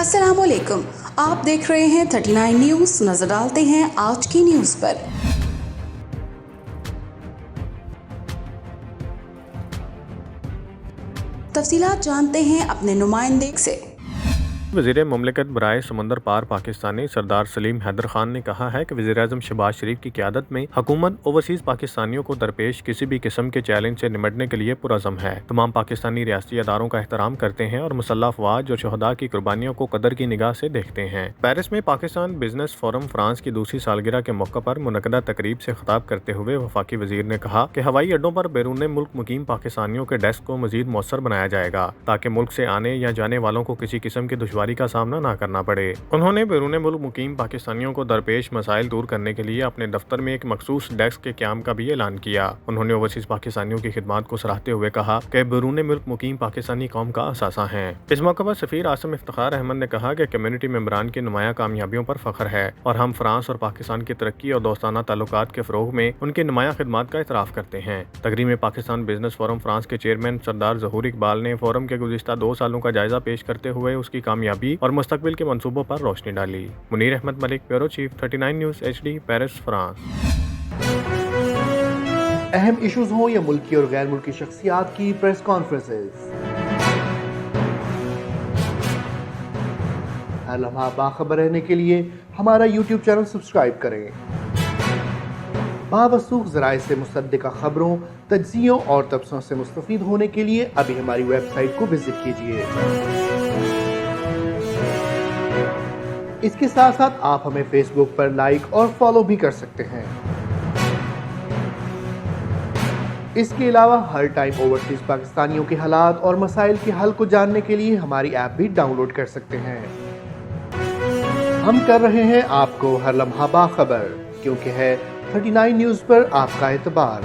अस्सलाम वालेकुम, आप देख रहे हैं 39 न्यूज़। नजर डालते हैं आज की न्यूज़ पर। तफसीलात जानते हैं अपने नुमाइंदे से। वज़ीर मुमलिकत बराए समंदर पार पाकिस्तानी सरदार सलीम हैदर खान ने कहा है कि वज़ीर-ए-आज़म शहबाज शरीफ की क़यादत में हुकूमत ओवरसीज़ पाकिस्तानियों को दरपेश किसी भी किस्म के चैलेंज से निमटने के लिए पुरअज़म है। तमाम पाकिस्तानी रियासती अदारों का एहतराम करते हैं और मुसल्लह अफ़वाज और शहदा की कुर्बानियों को कदर की निगाह से देखते हैं। पेरिस में पाकिस्तान बिजनेस फोरम फ्रांस की दूसरी सालगिरह के मौके पर मुनक़दा तकरीब से खिताब करते हुए वफाकी वज़ीर ने कहा कि हवाई अड्डों पर बैरून मुल्क मुकीम पाकिस्तानियों के डेस्क को मज़ीद मौसर बनाया जाएगा ताकि मुल्क से आने या जाने वालों को किसी किस्म की दुश्वारी का सामना न करना पड़े। उन्होंने बैरून मुल्क मुकीम पाकिस्तानियों को दरपेश मसाइल दूर करने के लिए अपने दफ्तर में एक मखसूस डेस्क के क़याम का भी ऐलान किया। उन्होंने ओवरसीज़ पाकिस्तानियों की खिदमत को सराहते हुए कहा कि बैरून मुल्क मुकीम पाकिस्तानी कौम का असासा हैं। इस मौके पर सफ़ीर आसिम इफ्तिखार अहमद ने कहा कि कम्युनिटी मेंबरान की नुमाया कामयाबियों पर फख्र है और हम फ्रांस और पाकिस्तान की तरक्की और दोस्ताना ताल्लुकात के फ़रोग़ में उनकी नुमाया खिदमत का इतराफ़ करते हैं। तकरीब में पाकिस्तान बिजनेस फोरम फ्रांस के चेयरमैन सरदार ज़हूर इकबाल ने फोरम के गुज़िश्ता 2 सालों का जायजा पेश करते हुए उसकी कामयाबी और मुस्तकबिल के मंसूबों पर रोशनी डाली। Munir Ahmad Malik, bureau chief, 39 news HD, Paris, France. अहम इश्यूज हों या मुल्की और गैर मुल्की शख्सियात की प्रेस कॉन्फ्रेंसेस, हर लम्हा बाखबर रहने के लिए हमारा YouTube चैनल सब्सक्राइब करें। बावसूख ज़राए से मुसद्दिक़ा खबरों, तज्ज़ियों और तबसरों से मुस्तफ़ीद होने के लिए अभी हमारी वेबसाइट को विजिट कीजिए। इसके साथ साथ आप हमें फेसबुक पर लाइक और फॉलो भी कर सकते हैं। इसके अलावा हर टाइम ओवरसीज़ पाकिस्तानियों के हालात और मसाइल के हल को जानने के लिए हमारी ऐप भी डाउनलोड कर सकते हैं। हम कर रहे हैं आपको हर लम्हा बाखबर, क्योंकि है 39 न्यूज़ पर आपका एतबार।